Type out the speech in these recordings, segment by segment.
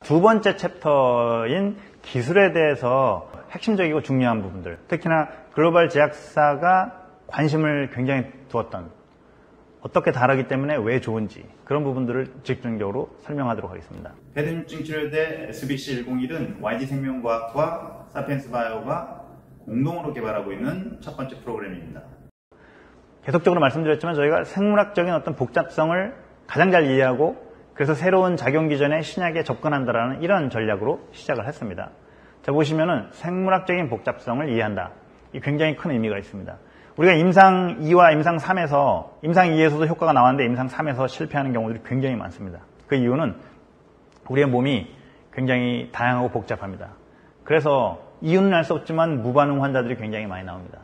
두 번째 챕터인 기술에 대해서 핵심적이고 중요한 부분들, 특히나 글로벌 제약사가 관심을 굉장히 두었던, 어떻게 다르기 때문에 왜 좋은지 그런 부분들을 집중적으로 설명하도록 하겠습니다. 폐렴증 치료제 SBC101은 YG생명과학과 사피엔스바이오가 공동으로 개발하고 있는 첫 번째 프로그램입니다. 계속적으로 말씀드렸지만 저희가 생물학적인 어떤 복잡성을 가장 잘 이해하고 그래서 새로운 작용 기전에 신약에 접근한다라는 이런 전략으로 시작을 했습니다. 자, 보시면은 생물학적인 복잡성을 이해한다. 이 굉장히 큰 의미가 있습니다. 우리가 임상 2와 임상 3에서 임상 2에서도 효과가 나왔는데 임상 3에서 실패하는 경우들이 굉장히 많습니다. 그 이유는 우리의 몸이 굉장히 다양하고 복잡합니다. 그래서 이유는 알 수 없지만 무반응 환자들이 굉장히 많이 나옵니다.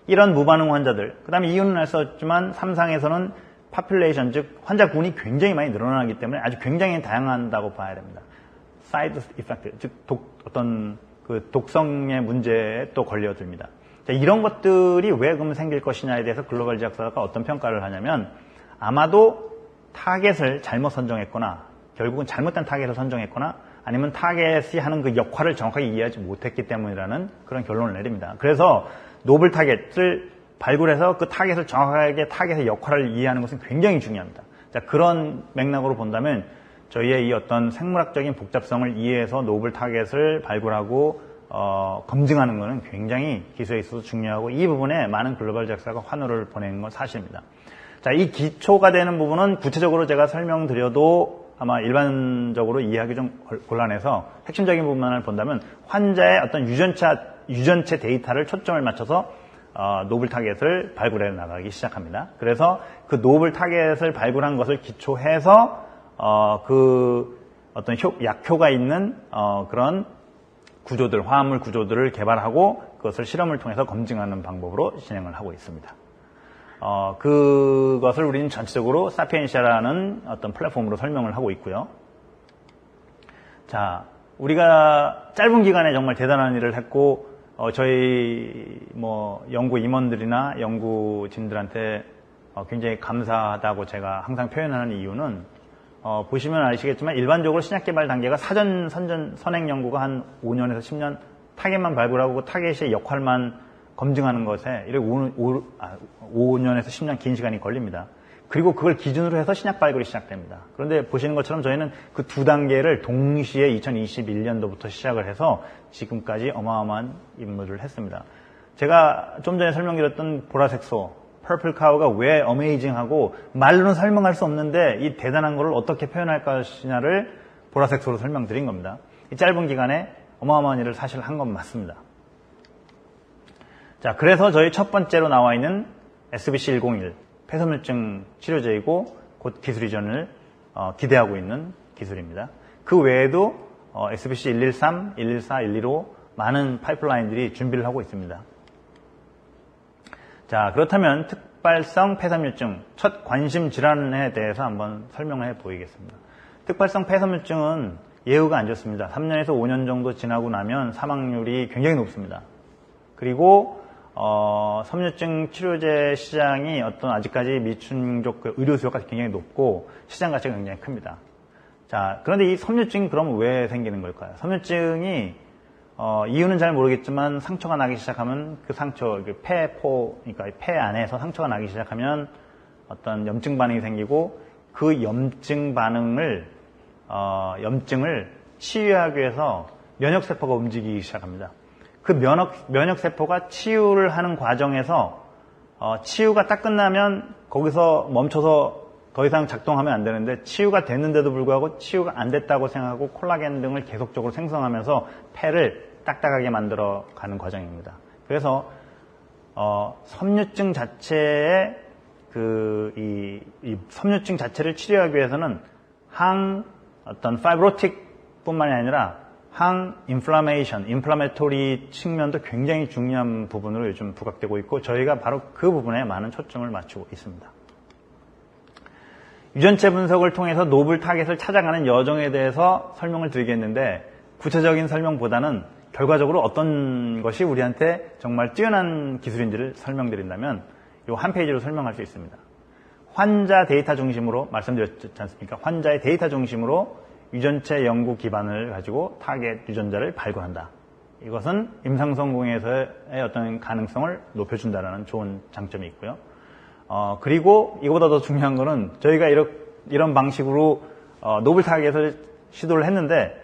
이런 무반응 환자들, 그 다음에 이유는 알 수 없지만 3상에서는 파퓰레이션, 즉 환자군이 굉장히 많이 늘어나기 때문에 아주 굉장히 다양하다고 봐야 됩니다. 사이드 이펙트, 즉 어떤 그 독성의 문제에 또 걸려듭니다. 자, 이런 것들이 왜 그러면 생길 것이냐에 대해서 글로벌 제약사가 어떤 평가를 하냐면 아마도 타겟을 잘못 선정했거나 결국은 잘못된 타겟을 선정했거나 아니면 타겟이 하는 그 역할을 정확하게 이해하지 못했기 때문이라는 그런 결론을 내립니다. 그래서 노블 타겟을 발굴해서 그 타겟을 정확하게 타겟의 역할을 이해하는 것은 굉장히 중요합니다. 자, 그런 맥락으로 본다면 저희의 이 어떤 생물학적인 복잡성을 이해해서 노블 타겟을 발굴하고 검증하는 것은 굉장히 기술에 있어서 중요하고 이 부분에 많은 글로벌 제약사가 환호를 보내는 건 사실입니다. 자, 이 기초가 되는 부분은 구체적으로 제가 설명드려도 아마 일반적으로 이해하기 좀 곤란해서 핵심적인 부분만을 본다면 환자의 어떤 유전체 데이터를 초점을 맞춰서 노블 타겟을 발굴해 나가기 시작합니다. 그래서 그 노블 타겟을 발굴한 것을 기초해서 그 어떤 약효가 있는 그런 구조들, 화합물 구조들을 개발하고 그것을 실험을 통해서 검증하는 방법으로 진행을 하고 있습니다. 그것을 우리는 전체적으로 사피엔시아라는 어떤 플랫폼으로 설명을 하고 있고요. 자, 우리가 짧은 기간에 정말 대단한 일을 했고 저희 연구 임원들이나 연구진들한테 굉장히 감사하다고 제가 항상 표현하는 이유는 보시면 아시겠지만 일반적으로 신약 개발 단계가 선행 연구가 한 5년에서 10년 타겟만 발굴하고 타겟의 역할만 검증하는 것에 이렇게 5년에서 10년 긴 시간이 걸립니다. 그리고 그걸 기준으로 해서 신약 발굴이 시작됩니다. 그런데 보시는 것처럼 저희는 그 두 단계를 동시에 2021년도부터 시작을 해서 지금까지 어마어마한 임무를 했습니다. 제가 좀 전에 설명드렸던 보라색 소, 퍼플 카우가 왜 어메이징하고 말로는 설명할 수 없는데 이 대단한 것을 어떻게 표현할 것이냐를 보라색 소로 설명드린 겁니다. 이 짧은 기간에 어마어마한 일을 사실 한 건 맞습니다. 자, 그래서 저희 첫 번째로 나와 있는 SBC101 폐섬유증 치료제이고 곧 기술 이전을 기대하고 있는 기술입니다. 그 외에도 SBC113, 114, 115 많은 파이프라인들이 준비를 하고 있습니다. 자, 그렇다면 특발성 폐섬유증 첫 관심 질환에 대해서 한번 설명을 해 보이겠습니다. 특발성 폐섬유증은 예후가 안 좋습니다. 3년에서 5년 정도 지나고 나면 사망률이 굉장히 높습니다. 그리고 섬유증 치료제 시장이 아직까지 미충족 의료 수요가 굉장히 높고 시장 가치가 굉장히 큽니다. 자, 그런데 이 섬유증이 그럼 왜 생기는 걸까요? 섬유증이 이유는 잘 모르겠지만 상처가 나기 시작하면 그 상처, 그러니까 폐 안에서 상처가 나기 시작하면 어떤 염증 반응이 생기고 그 염증을 치유하기 위해서 면역세포가 움직이기 시작합니다. 그 면역세포가 치유를 하는 과정에서 치유가 딱 끝나면 거기서 멈춰서 더 이상 작동하면 안 되는데 치유가 됐는데도 불구하고 치유가 안 됐다고 생각하고 콜라겐 등을 계속적으로 생성하면서 폐를 딱딱하게 만들어 가는 과정입니다. 그래서 섬유증 자체의 이 섬유증 자체를 치료하기 위해서는 어떤 파이브로틱 뿐만이 아니라 인플라메토리 측면도 굉장히 중요한 부분으로 요즘 부각되고 있고 저희가 바로 그 부분에 많은 초점을 맞추고 있습니다. 유전체 분석을 통해서 노블 타겟을 찾아가는 여정에 대해서 설명을 드리겠는데 구체적인 설명보다는 결과적으로 어떤 것이 우리한테 정말 뛰어난 기술인지를 설명드린다면 이 한 페이지로 설명할 수 있습니다. 환자 데이터 중심으로 말씀드렸지 않습니까? 환자의 데이터 중심으로 유전체 연구 기반을 가지고 타겟 유전자를 발굴한다. 이것은 임상성공에서의 어떤 가능성을 높여준다는 좋은 장점이 있고요. 그리고 이거보다 더 중요한 거는 저희가 이런 방식으로 노블 타겟을 시도를 했는데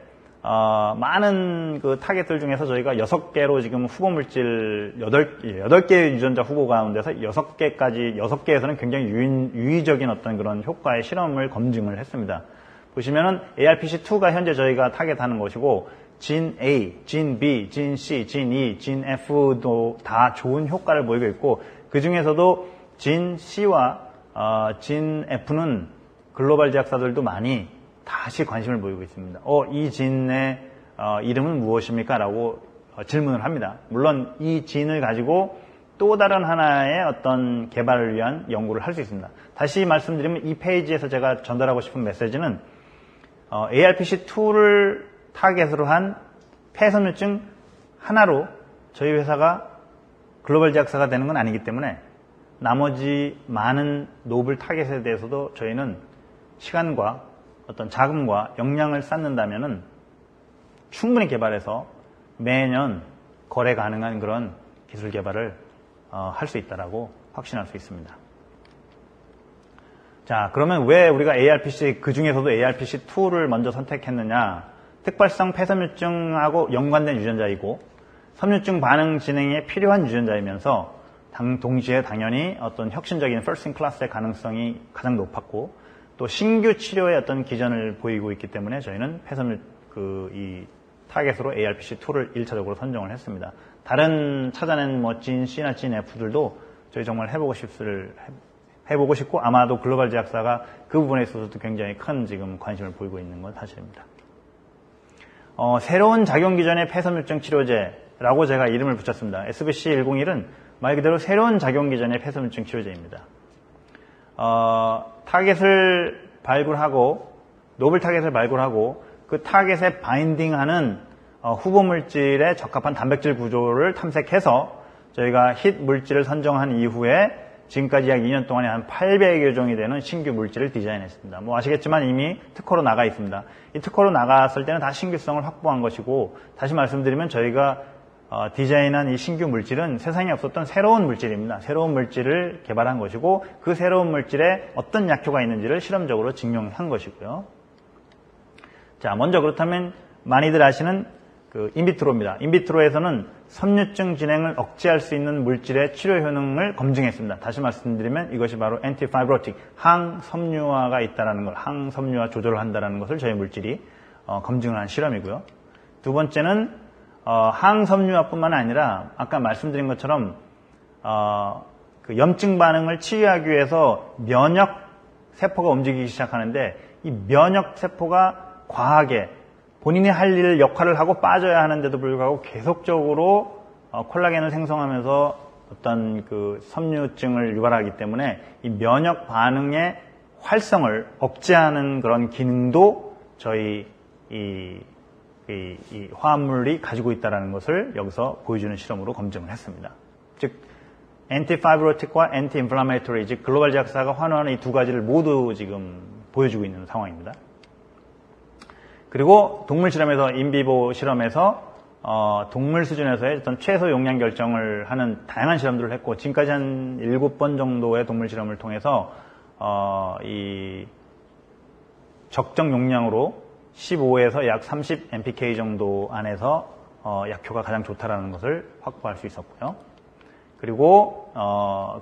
많은 그 타겟들 중에서 저희가 6개로 지금 후보 물질 8개의 유전자 후보 가운데서 6개에서는 굉장히 유의적인 어떤 그런 효과의 실험을 검증을 했습니다. 보시면은 ARPC2가 현재 저희가 타겟하는 것이고 진 A, 진 B, 진 C, 진 E, 진 F도 다 좋은 효과를 보이고 있고 그 중에서도 진 C와 진 F는 글로벌 제약사들도 많이 다시 관심을 보이고 있습니다. 이 진의 이름은 무엇입니까? 라고 질문을 합니다. 물론 이 진을 가지고 또 다른 하나의 어떤 개발을 위한 연구를 할 수 있습니다. 다시 말씀드리면 이 페이지에서 제가 전달하고 싶은 메시지는 ARPC2를 타겟으로 한 폐섬유증 하나로 저희 회사가 글로벌 제약사가 되는 건 아니기 때문에 나머지 많은 노블 타겟에 대해서도 저희는 시간과 어떤 자금과 역량을 쌓는다면은 충분히 개발해서 매년 거래 가능한 그런 기술 개발을 할 수 있다라고 확신할 수 있습니다. 자, 그러면 왜 우리가 ARPC, 그 중에서도 ARPC2를 먼저 선택했느냐? 특발성 폐섬유증하고 연관된 유전자이고, 섬유증 반응 진행에 필요한 유전자이면서, 동시에 당연히 어떤 혁신적인 first in class의 가능성이 가장 높았고, 또 신규 치료의 어떤 기전을 보이고 있기 때문에 저희는 이 타겟으로 ARPC2를 1차적으로 선정을 했습니다. 다른 찾아낸 진 C나 진 F들도 저희 정말 해보고 싶고 아마도 글로벌 제약사가 그 부분에 있어서도 굉장히 큰 지금 관심을 보이고 있는 건 사실입니다. 새로운 작용 기전의 폐섬유증 치료제라고 제가 이름을 붙였습니다. SBC101은 말 그대로 새로운 작용 기전의 폐섬유증 치료제입니다. 타겟을 발굴하고 노블 타겟을 발굴하고 그 타겟에 바인딩하는 후보 물질에 적합한 단백질 구조를 탐색해서 저희가 힛 물질을 선정한 이후에 지금까지 약 2년 동안에 한 800여 종이 되는 신규 물질을 디자인했습니다. 아시겠지만 이미 특허로 나가 있습니다. 이 특허로 나갔을 때는 다 신규성을 확보한 것이고 다시 말씀드리면 저희가 디자인한 이 신규 물질은 세상에 없었던 새로운 물질입니다. 새로운 물질을 개발한 것이고 그 새로운 물질에 어떤 약효가 있는지를 실험적으로 증명한 것이고요. 자, 먼저 그렇다면 많이들 아시는 그 인비트로입니다. 인비트로에서는 섬유증 진행을 억제할 수 있는 물질의 치료 효능을 검증했습니다. 다시 말씀드리면 이것이 바로 엔티파이브로틱, 항섬유화가 있다는 걸, 항섬유화 조절을 한다는 것을 저희 물질이 검증을 한 실험이고요. 두 번째는 항섬유화뿐만 아니라 아까 말씀드린 것처럼 그 염증 반응을 치유하기 위해서 면역 세포가 움직이기 시작하는데 이 면역 세포가 과하게 본인이 할 일 역할을 하고 빠져야 하는데도 불구하고 계속적으로 콜라겐을 생성하면서 어떤 그 섬유증을 유발하기 때문에 이 면역 반응의 활성을 억제하는 그런 기능도 저희 이 화합물이 가지고 있다는 것을 여기서 보여주는 실험으로 검증을 했습니다. 즉 엔티파이브로틱과 엔티인플라메이토리, 즉 글로벌 제약사가 환호하는 이 두 가지를 모두 지금 보여주고 있는 상황입니다. 그리고 동물 실험에서 인비보 실험에서 동물 수준에서의 어떤 최소 용량 결정을 하는 다양한 실험들을 했고 지금까지 한 7번 정도의 동물 실험을 통해서 이 적정 용량으로 15에서 약 30 mpk 정도 안에서 약효가 가장 좋다라는 것을 확보할 수 있었고요. 그리고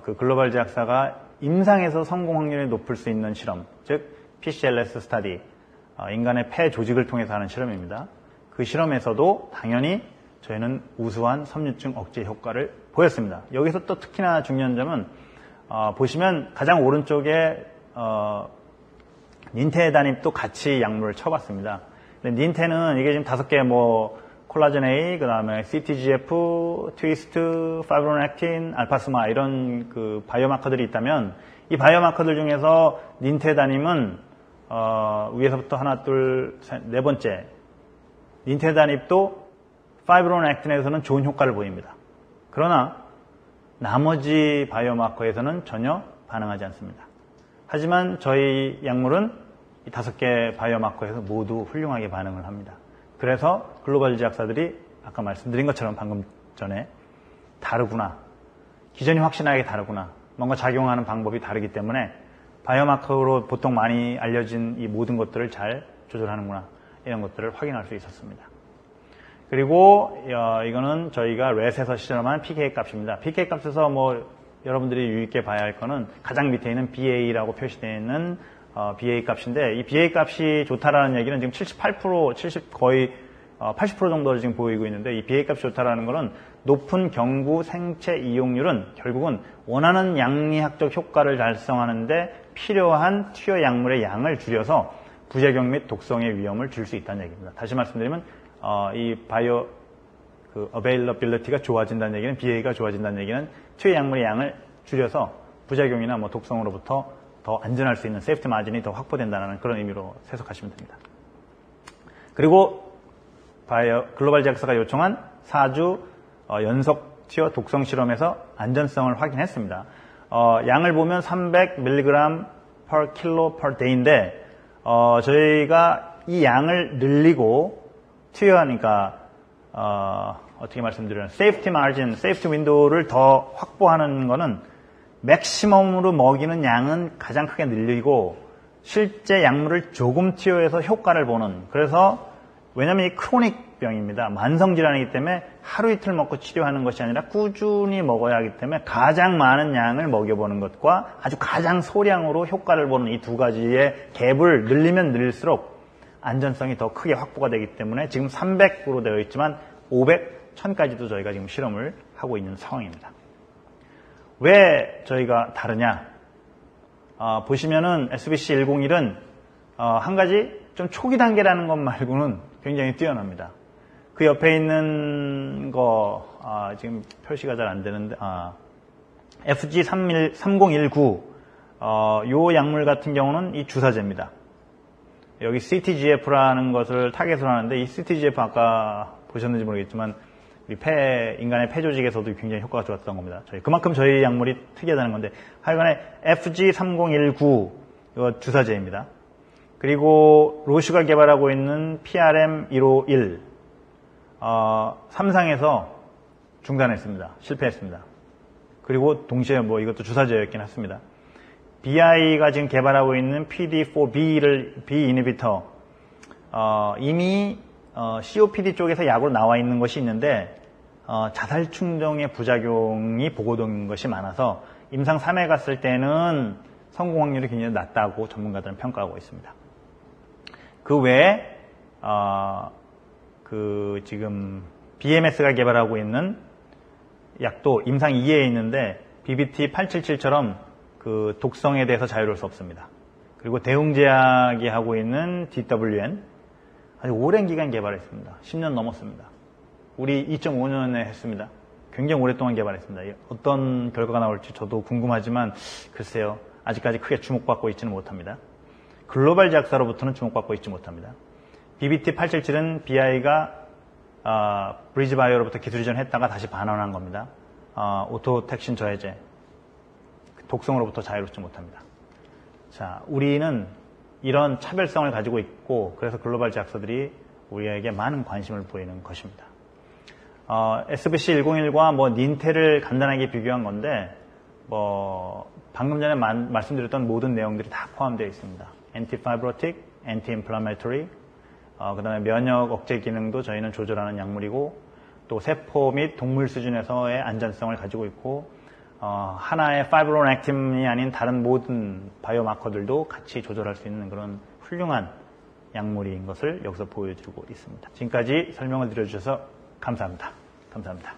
그 글로벌 제약사가 임상에서 성공 확률이 높을 수 있는 실험, 즉 PCLS 스타디, 인간의 폐 조직을 통해서 하는 실험입니다. 그 실험에서도 당연히 저희는 우수한 섬유증 억제 효과를 보였습니다. 여기서 또 특히나 중요한 점은 보시면 가장 오른쪽에 닌테단입도 같이 약물을 쳐봤습니다. 근데 닌테는 이게 지금 5개 콜라겐 A, 그 다음에 CTGF, 트위스트, 파이브로넥틴, 알파스마 이런 그 바이오마커들이 있다면 이 바이오마커들 중에서 닌테단임은 위에서부터 하나, 둘, 셋, 네 번째 닌테단입도 파이브로넥틴에서는 좋은 효과를 보입니다. 그러나 나머지 바이오마커에서는 전혀 반응하지 않습니다. 하지만 저희 약물은 이 5개 바이오마커에서 모두 훌륭하게 반응을 합니다. 그래서 글로벌 제약사들이 아까 말씀드린 것처럼 방금 전에 다르구나. 기전이 확실하게 다르구나. 뭔가 작용하는 방법이 다르기 때문에 바이오마커로 보통 많이 알려진 이 모든 것들을 잘 조절하는구나. 이런 것들을 확인할 수 있었습니다. 그리고 이거는 저희가 렛에서 실험한 PK 값입니다. PK 값에서 뭐 여러분들이 유의있게 봐야 할 거는 가장 밑에 있는 BA라고 표시되어 있는 BA 값인데 이 BA 값이 좋다라는 얘기는 지금 78%, 거의 80% 정도를 지금 보이고 있는데 이 BA 값이 좋다라는 거는 높은 경구 생체 이용률은 결국은 원하는 양리학적 효과를 달성하는데 필요한 투여 약물의 양을 줄여서 부작용 및 독성의 위험을 줄 수 있다는 얘기입니다. 다시 말씀드리면 이 바이오 availability가 좋아진다는 얘기는 BA가 좋아진다는 얘기는 투여 약물의 양을 줄여서 부작용이나 뭐 독성으로부터 더 안전할 수 있는 세이프티 마진이 더 확보된다는 그런 의미로 해석하시면 됩니다. 그리고 글로벌 제약사가 요청한 4주 연속 투여 독성 실험에서 안전성을 확인했습니다. 양을 보면 300mg per kilo per day인데 저희가 이 양을 늘리고 투여하니까 어떻게 말씀드려요? 세이프티 마진, 세이프티 윈도우를 더 확보하는 거는 맥시멈으로 먹이는 양은 가장 크게 늘리고 실제 약물을 조금 투여해서 효과를 보는, 그래서 왜냐하면 이 크로닉 병입니다. 만성질환이기 때문에 하루 이틀 먹고 치료하는 것이 아니라 꾸준히 먹어야 하기 때문에 가장 많은 양을 먹여보는 것과 아주 가장 소량으로 효과를 보는 이 두 가지의 갭을 늘리면 늘릴수록 안전성이 더 크게 확보가 되기 때문에 지금 300으로 되어 있지만 500, 1000까지도 저희가 지금 실험을 하고 있는 상황입니다. 왜 저희가 다르냐? 보시면은 SBC101은 한 가지 좀 초기 단계라는 것 말고는 굉장히 뛰어납니다. 그 옆에 있는 거 지금 표시가 잘 안 되는데 FG3019 요 약물 같은 경우는 이 주사제입니다. 여기 CTGF라는 것을 타겟으로 하는데 이 CTGF 아까 보셨는지 모르겠지만 우리 인간의 폐 조직에서도 굉장히 효과가 좋았던 겁니다. 그만큼 저희 약물이 특이하다는 건데 하여간에 FG3019 이거 주사제입니다. 그리고 로슈가 개발하고 있는 PRM151 3상에서 중단했습니다. 실패했습니다. 그리고 동시에 뭐 이것도 주사제였긴 했습니다. BI가 지금 개발하고 있는 PD4B 이니비터 이미 COPD 쪽에서 약으로 나와 있는 것이 있는데 자살 충동의 부작용이 보고된 것이 많아서 임상 3회 갔을 때는 성공 확률이 굉장히 낮다고 전문가들은 평가하고 있습니다. 그 외에 지금 BMS가 개발하고 있는 약도 임상 2회에 있는데 BBT877처럼 그 독성에 대해서 자유로울 수 없습니다. 그리고 대웅제약이 하고 있는 DWN 아주 오랜 기간 개발했습니다. 10년 넘었습니다. 우리 2005년에 했습니다. 굉장히 오랫동안 개발했습니다. 어떤 결과가 나올지 저도 궁금하지만 글쎄요. 아직까지 크게 주목받고 있지는 못합니다. 글로벌 제약사로부터는 주목받고 있지 못합니다. BBT877은 BI가 브리즈바이오로부터 기술 이전했다가 다시 반환한 겁니다. 오토택신 저해제. 독성으로부터 자유롭지 못합니다. 자, 우리는 이런 차별성을 가지고 있고 그래서 글로벌 제약사들이 우리에게 많은 관심을 보이는 것입니다. SBC101과 뭐 닌텔을 간단하게 비교한 건데 방금 전에 말씀드렸던 모든 내용들이 다 포함되어 있습니다. anti-fibrotic, anti-inflammatory, 그 다음에 면역 억제 기능도 저희는 조절하는 약물이고 또 세포 및 동물 수준에서의 안전성을 가지고 있고 하나의 파이브로넥틴이 아닌 다른 모든 바이오마커들도 같이 조절할 수 있는 그런 훌륭한 약물인 것을 여기서 보여주고 있습니다. 지금까지 설명을 드려주셔서 감사합니다. 감사합니다.